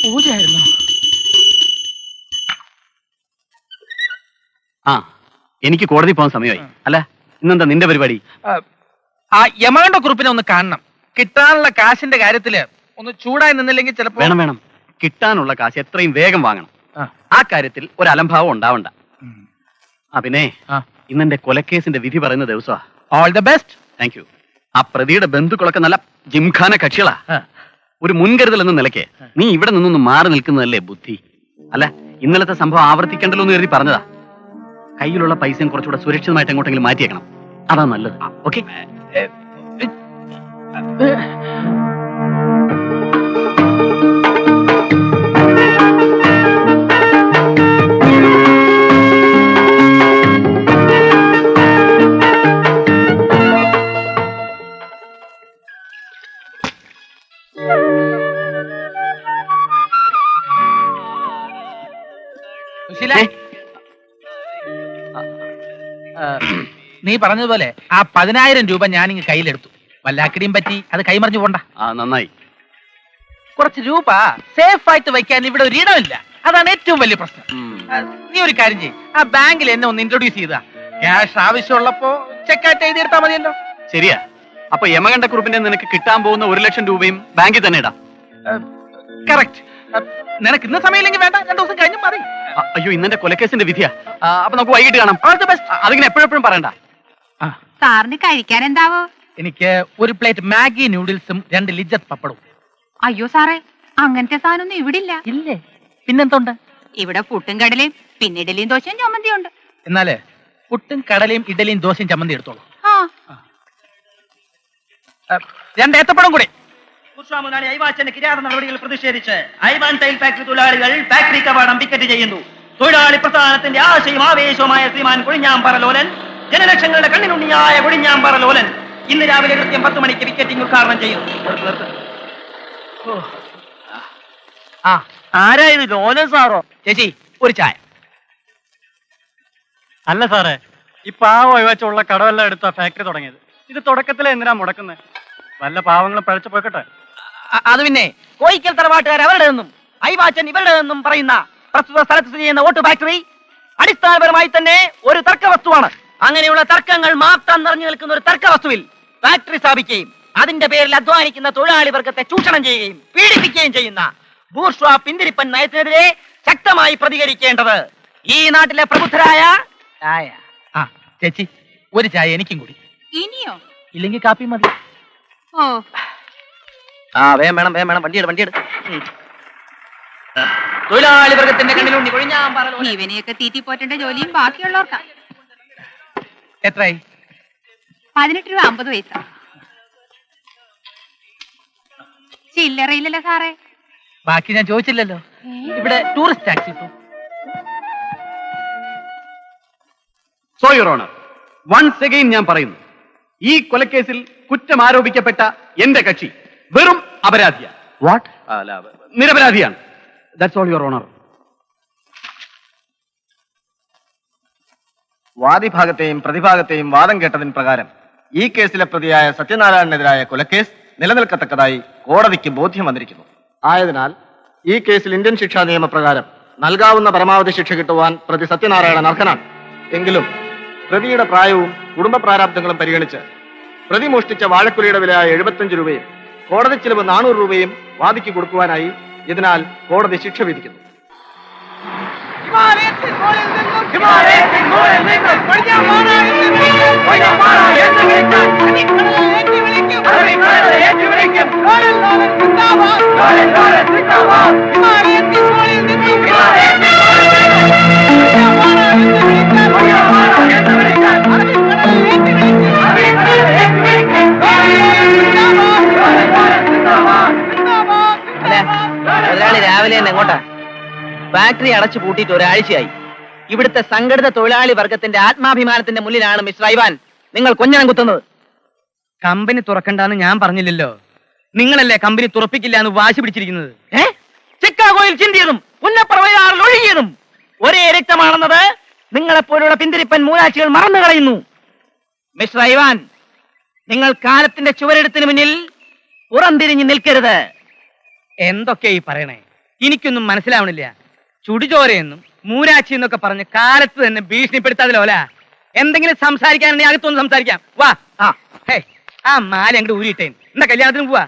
പൂജയായിരുന്നു. ആ, എനിക്ക് കോടതി പോകാൻ സമയമായി. അല്ല, ഇന്നെന്താ നിന്റെ പരിപാടി? ആ യമകണ്ഠ കുറിപ്പിനെ ഒന്ന് കാണണം. കിട്ടാനുള്ള കാശിന്റെ കാര്യത്തില് ഒന്ന് ചൂടായി നിന്നില്ലെങ്കിൽ ചിലപ്പോ. വേണം. കിട്ടാനുള്ള കാശ് എത്രയും വേഗം വാങ്ങണം. ആ കാര്യത്തിൽ ഒരു അലംഭാവം ഉണ്ടാവണ്ട. പിന്നെ ഇന്നെന്റെ കൊലക്കേസിന്റെ വിധി പറയുന്ന ദിവസമാ. All the best. Thank you. ആ പ്രതിയുടെ ബന്ധുക്കളൊക്കെ നല്ല ജിംഖാന കക്ഷികളാ. ഒരു മുൻകരുതൽ എന്ന നിലയ്ക്ക് നീ ഇവിടെ നിന്നൊന്ന് മാറി നിൽക്കുന്നതല്ലേ ബുദ്ധി. അല്ല, ഇന്നലത്തെ സംഭവം ആവർത്തിക്കണ്ടല്ലോ എന്ന് കരുതി പറഞ്ഞതാ. കയ്യിലുള്ള പൈസയും കുറച്ചുകൂടെ സുരക്ഷിതമായിട്ട് എങ്ങോട്ടെങ്കിലും മാറ്റിയേക്കണം. അതാ നല്ലത്. ഓക്കെ? നീ പറഞ്ഞതുപോലെ ആ 10,000 രൂപ ഞാനിങ്ങ് കയ്യിലെടുത്തു. വല്ലാക്കിടിയും പറ്റി അത് കൈമറിഞ്ഞു പോണ്ട. നന്നായി. കുറച്ച് രൂപ സേഫ് ആയിട്ട് വയ്ക്കാൻ ഇവിടെ ഒരു ഇടമില്ല. അതാണ് ഏറ്റവും വലിയ പ്രശ്നം. നീ ഒരു കാര്യം ചെയ്യ്, ആ ബാങ്കിൽ എന്നെ ഒന്ന് ഇൻട്രൊഡ്യൂസ് ചെയ്താ ക്യാഷ് ആവശ്യമുള്ളപ്പോ ചെക്കായിട്ട് എഴുതിയെടുത്താൽ മതിയല്ലോ. ശരിയാ. അപ്പൊ യമകണ്ഠ കുറിപ്പിന്റെ നിനക്ക് കിട്ടാൻ പോകുന്ന 1,00,000 രൂപയും ബാങ്കിൽ തന്നെ ഇടാം. കറക്റ്റ്. നിനക്ക് ഇന്ന് സമയമില്ലെങ്കിൽ വേണ്ട, 2 ദിവസം കഴിഞ്ഞും മതി. അയ്യോ, ഇന്നെ കൊലക്കേസിന്റെ വിധിയാ. അപ്പൊ നമുക്ക് വൈകിട്ട് കാണാം. അതിങ്ങനെ എപ്പോഴും പറയണ്ട. സാറിന് കഴിക്കാൻ എന്താവോ? എനിക്ക് ഒരു പ്ലേറ്റ് മാഗി നൂഡിൽസും 2 ലിജ്ജത്ത് പപ്പടവും. അയ്യോ സാറേ, അങ്ങനത്തെ സാധനമൊന്നും ഇവിടെ ഇല്ല. ഇല്ലേ? പിന്നെന്തുണ്ട്? ഇവിടെ പുട്ടും കടലയും പിന്നെ ഇഡലിയും ദോശയും ചമ്മന്തിയും ഉണ്ട്. എന്നാല് പുട്ടും കടലയും ഇഡലിയും ദോശയും ചമ്മന്തി എടുത്തോളൂ. 2 ഏത്തപ്പഴം കൂടി. മുതലാളി ഐവാച്ചന്റെ കിരാത നടപടികൾ പ്രതിഷേധിച്ച് ഐവാൻ ടൈൽ ഫാക്ടറി തൊഴിലാളികൾ ഫാക്ടറി കവാടം പിക്കറ്റ് ചെയ്യുന്നു. തൊഴിലാളി പ്രസ്ഥാനത്തിന്റെ ആശയും ആവേശവുമായ ശ്രീമാൻ കൊഴിഞ്ഞാമ്പാറ ലോലൻ, ജനലക്ഷങ്ങളുടെ കണ്ണിനുണ്ണിയായ കൊഴിഞ്ഞാമ്പാറ ലോലൻ ഇന്ന് രാവിലെ കൃത്യം 10 മണിക്ക് വിക്കറ്റിംഗ് ഉദ്ഘാടനം ചെയ്യുന്നു. ആരായത്? ലോലൻ സാറോ? ചേച്ചി ഒരു ചായ. അല്ല സാറേ, ഈ പാവം ഒഴിവച്ചുള്ള കടവെല്ലാം എടുത്ത ഫാക്ടറി തുടങ്ങിയത്. ഇത് തുടക്കത്തിലെ എന്തിനാ മുടക്കുന്നത്? വല്ല പാവങ്ങളും പഴച്ചു പോയിക്കട്ടെ. അത് പിന്നെ കോയിക്കൽ തറവാട്ടുകാർ അവരുടെ നിന്നും ഐവാച്ചൻ ഇവരുടെ നിന്നും പറയുന്ന പ്രസ്തുത സ്ഥലത്ത് സ്ഥിതി ചെയ്യുന്ന ഓട്ട് ഫാക്ടറി അടിസ്ഥാനപരമായി തന്നെ ഒരു തർക്ക വസ്തുവാണ്. അങ്ങനെയുള്ള തർക്കങ്ങൾ മാത്രം നിറഞ്ഞു നിൽക്കുന്ന ഒരു തർക്ക വസ്തുവിൽ ഫാക്ടറി സ്ഥാപിക്കുകയും അതിന്റെ പേരിൽ അധ്വാനിക്കുന്ന തൊഴിലാളി വർഗത്തെ ചൂഷണം ചെയ്യുകയും പീഡിപ്പിക്കുകയും ചെയ്യുന്ന ബൂർഷ്വാ പിന്തിരിപ്പൻ നയത്തിനെതിരെ ശക്തമായി പ്രതികരിക്കേണ്ടത് ഈ നാട്ടിലെ പ്രബുദ്ധരായ ചായ. ചേച്ചി ഒരു ചായ എനിക്കും കൂടി. ഇനിയോ? ഇല്ലെങ്കിൽ കാപ്പി മതി. ഓ, വേം വേണം. വണ്ടിയെടു. തൊഴിലാളി വർഗത്തിന്റെ കണ്ണിലുണ്ണി കൊഴിഞ്ഞാമ്പാറ ലോലൻ. ഇവനെയൊക്കെ തീറ്റി പോറ്റേണ്ട ജോലിയും ബാക്കിയുള്ളവർക്കാ. എത്രയായി? 18 രൂപ 50 പൈസ. ചില്ലറയില്ലല്ലോ സാറേ. ബാക്കി ഞാൻ ചോദിച്ചില്ലല്ലോ. ഇവിടെ ടൂറിസ്റ്റ് ടാക്സി കിട്ടും. So your honour, once again ഞാൻ പറയുന്നു, ഈ കൊലക്കേസിൽ കുറ്റം ആരോപിക്കപ്പെട്ട എന്റെ കക്ഷി വെറും അപരാധിയാണ്. വാട്ട്? നിരപരാധിയാണ്. That's all your honour. വാദിഭാഗത്തെയും പ്രതിഭാഗത്തെയും വാദം കേട്ടതിന് പ്രകാരം ഈ കേസിലെ പ്രതിയായ സത്യനാരായണനെതിരായ കൊലക്കേസ് നിലനിൽക്കത്തക്കതായി കോടതിക്ക് ബോധ്യം വന്നിരിക്കുന്നു. ആയതിനാൽ ഈ കേസിൽ ഇന്ത്യൻ ശിക്ഷാ നിയമപ്രകാരം നൽകാവുന്ന പരമാവധി ശിക്ഷ കിട്ടുവാൻ പ്രതി സത്യനാരായണൻ അർഹനാണ്. എങ്കിലും പ്രതിയുടെ പ്രായവും കുടുംബ പ്രാരാബ്ദങ്ങളും പരിഗണിച്ച് പ്രതി മോഷ്ടിച്ച വാഴക്കുലയുടെ വിലയായ 75 രൂപയും കോടതി ചിലവ് 400 രൂപയും വാദിക്ക് കൊടുക്കുവാനായി ഇതിനാൽ കോടതി ശിക്ഷ വിധിക്കുന്നു. മുതലാളി രാവിലെ തന്നെ എങ്ങോട്ടാ? ഫാക്ടറി അടച്ചു പൂട്ടിയിട്ട് ഒരാഴ്ചയായി. ഇവിടുത്തെ സംഘടിത തൊഴിലാളി വർഗത്തിന്റെ ആത്മാഭിമാനത്തിന്റെ മുന്നിലാണ് മിസ്റ്റർ ഐവാൻ നിങ്ങൾ കൊഞ്ഞണം കുത്തുന്നത്. കമ്പനി തുറക്കണ്ടെന്ന് ഞാൻ പറഞ്ഞില്ലല്ലോ. നിങ്ങളല്ലേ കമ്പനി തുറപ്പിക്കില്ല എന്ന് വാശി പിടിച്ചിരിക്കുന്നത്. ചിക്കാഗോയിൽ ചിന്തിയതും പുന്നപ്പറവയാറിൽ ഒഴുകിയതും ഒരേ രക്തമാണെന്നത് നിങ്ങളെപ്പോലുള്ള പിന്തിരിപ്പൻ മൂലാച്ചികൾ മറന്നു കളയുന്നു. മിസ്റ്റർ ഐവാൻ, നിങ്ങൾ കാലത്തിന്റെ ചുവരെടുത്തിന് മുന്നിൽ പുറംതിരിഞ്ഞ് നിൽക്കരുത്. എന്തൊക്കെ ഈ പറയണേ? എനിക്കൊന്നും മനസ്സിലാവണില്ല. ചുടുചോരയെന്നും മൂരാച്ചി എന്നൊക്കെ പറഞ്ഞ് കാലത്ത് തന്നെ ഭീഷണിപ്പെടുത്താതിലോല. എന്തെങ്കിലും സംസാരിക്കാനുണ്ടെങ്കിൽ അകത്തൊന്ന് സംസാരിക്കാം. വാ. ആ മാല അങ്ങോട്ട് ഊരിയിട്ടേ. എന്താ കല്യാണത്തിന് പോവാ?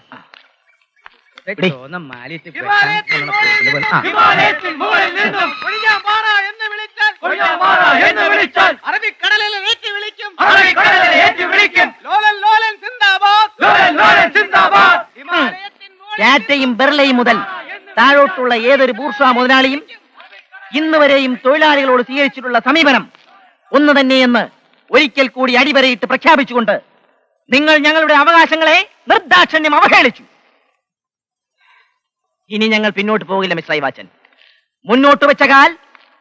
ടാറ്റയും ബെർലയും മുതൽ താഴോട്ടുള്ള ഏതൊരു ബൂർഷ്വാ മുതലാളിയും ഇന്ന് വരെയും തൊഴിലാളികളോട് സ്വീകരിച്ചിട്ടുള്ള സമീപനം ഒന്ന് തന്നെയെന്ന് ഒരിക്കൽ കൂടി അടിവരയിട്ട് പ്രഖ്യാപിച്ചുകൊണ്ട് നിങ്ങൾ ഞങ്ങളുടെ അവകാശങ്ങളെ നിർദാക്ഷിണ്യം അവഹേളിച്ചു. ഇനി ഞങ്ങൾ പിന്നോട്ട് പോകില്ല മിസ്റ്റർ ഐവാച്ചൻ. മുന്നോട്ട് വെച്ച കാൽ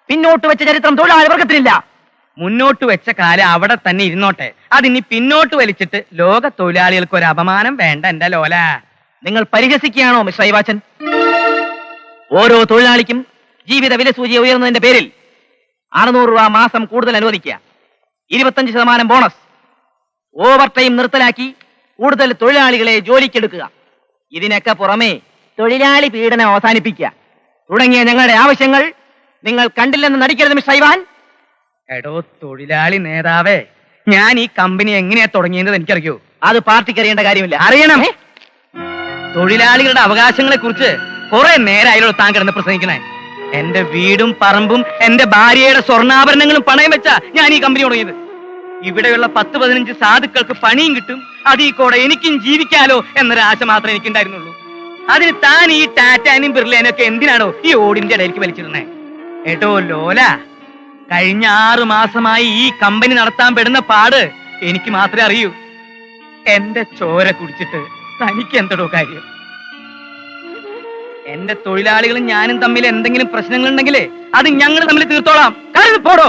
പിന്നോട്ട് വെച്ച ചരിത്രം തൊഴിലാളി വർഗത്തിനില്ല. മുന്നോട്ട് വെച്ച കാല് അവിടെ തന്നെ ഇരുന്നോട്ടെ. അതിനി പിന്നോട്ട് വലിച്ചിട്ട് ലോക തൊഴിലാളികൾക്ക് ഒരു അപമാനം വേണ്ട എന്റെ ലോല. നിങ്ങൾ പരിഹസിക്കുകയാണോ മിസ്റ്റർ ഐവാച്ചൻ? ഓരോ തൊഴിലാളിക്കും ജീവിത വിലസൂചി ഉയർന്നതിന്റെ പേരിൽ 600 രൂപ മാസം കൂടുതൽ അനുവദിക്കുക, 25% ബോണസ്, ഓവർ ടൈം നിർത്തലാക്കി കൂടുതൽ തൊഴിലാളികളെ ജോലിക്കെടുക്കുക, ഇതിനൊക്കെ പുറമെ തൊഴിലാളി പീഡനം അവസാനിപ്പിക്കുക തുടങ്ങിയ ഞങ്ങളുടെ ആവശ്യങ്ങൾ നിങ്ങൾ കണ്ടില്ലെന്ന് നടിക്കരുത് മിസ്റ്റർ ഐവാൻ. എടോ തൊഴിലാളി നേതാവേ, ഞാൻ ഈ കമ്പനി എങ്ങനെയാ തുടങ്ങിയത് എനിക്കറിയോ? അത് പാർട്ടിക്ക് അറിയേണ്ട കാര്യമില്ല. അറിയണം. തൊഴിലാളികളുടെ അവകാശങ്ങളെ കുറിച്ച് കുറെ നേരമായാലോ താൻ കിടന്ന് പ്രസംഗിക്കണേ. എന്റെ വീടും പറമ്പും എന്റെ ഭാര്യയുടെ സ്വർണ്ണാഭരണങ്ങളും പണയം വെച്ചാ ഞാൻ ഈ കമ്പനി തുടങ്ങിയത്. ഇവിടെയുള്ള 10-15 സാധുക്കൾക്ക് പണിയും കിട്ടും, അതീ കൂടെ എനിക്കും ജീവിക്കാലോ എന്നൊരു ആശ മാത്രമേ എനിക്കുണ്ടായിരുന്നുള്ളൂ. അതിന് താൻ ഈ ടാറ്റാനും ബിർലേനും ഒക്കെ എന്തിനാണോ ഈ ഓടിന്റെ ഇടയിലേക്ക് വലിച്ചിരുന്നേ? ഏട്ടോ ലോല, കഴിഞ്ഞ 6 മാസമായി ഈ കമ്പനി നടത്താൻ പെടുന്ന പാട് എനിക്ക് മാത്രമേ അറിയൂ. എന്റെ ചോര കുടിച്ചിട്ട് തനിക്ക് എന്തടോ കാര്യം? എന്റെ തൊഴിലാളികളും ഞാനും തമ്മിൽ എന്തെങ്കിലും പ്രശ്നങ്ങൾ ഉണ്ടെങ്കിലേ അത് ഞങ്ങൾ തമ്മിൽ തീർത്തോളാം. കാര്യം പോടോ.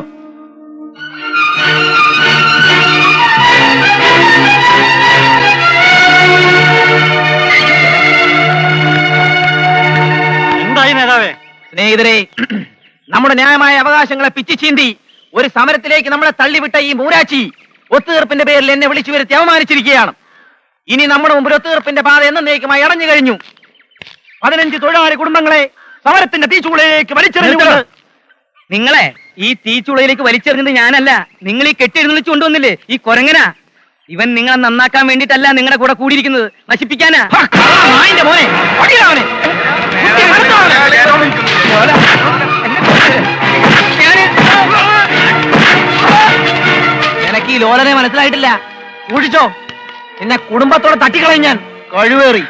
എന്തായി നേതാവേ? സ്നേഹിതരെ, നമ്മുടെ ന്യായമായ അവകാശങ്ങളെ പിച്ചിച്ചീന്തി ഒരു സമരത്തിലേക്ക് നമ്മളെ തള്ളിവിട്ട ഈ മൂരാച്ചി ഒത്തുതീർപ്പിന്റെ പേരിൽ എന്നെ വിളിച്ചു വരുത്തി അവമാനിച്ചിരിക്കുകയാണ്. ഇനി നമ്മുടെ മുമ്പിൽ ഒത്തുതീർപ്പിന്റെ പാത എന്നേക്കുമായി അടഞ്ഞു കഴിഞ്ഞു. 15 തൊഴിലാളി കുടുംബങ്ങളെ സമരത്തിന്റെ തീച്ചുളയിലേക്ക് വലിച്ചെറിഞ്ഞുകൊണ്ട് നിങ്ങളെ ഈ തീച്ചുളയിലേക്ക് വലിച്ചെറിഞ്ഞത് ഞാനല്ല, നിങ്ങൾ ഈ കെട്ടിയെഴുന്നള്ളിച്ചു കൊണ്ടുവന്നില്ലേ ഈ കൊരങ്ങനാ. ഇവൻ നിങ്ങളെ നന്നാക്കാൻ വേണ്ടിയിട്ടല്ല നിങ്ങളുടെ കൂടെ കൂടിയിരിക്കുന്നത്, നശിപ്പിക്കാനാ. എനിക്ക് ഈ ലോലനെ മനസ്സിലായിട്ടില്ല. ഊഴിച്ചോ, എന്നെ കുടുംബത്തോടെ തട്ടിക്കളയും ഞാൻ. കഴിവേറി.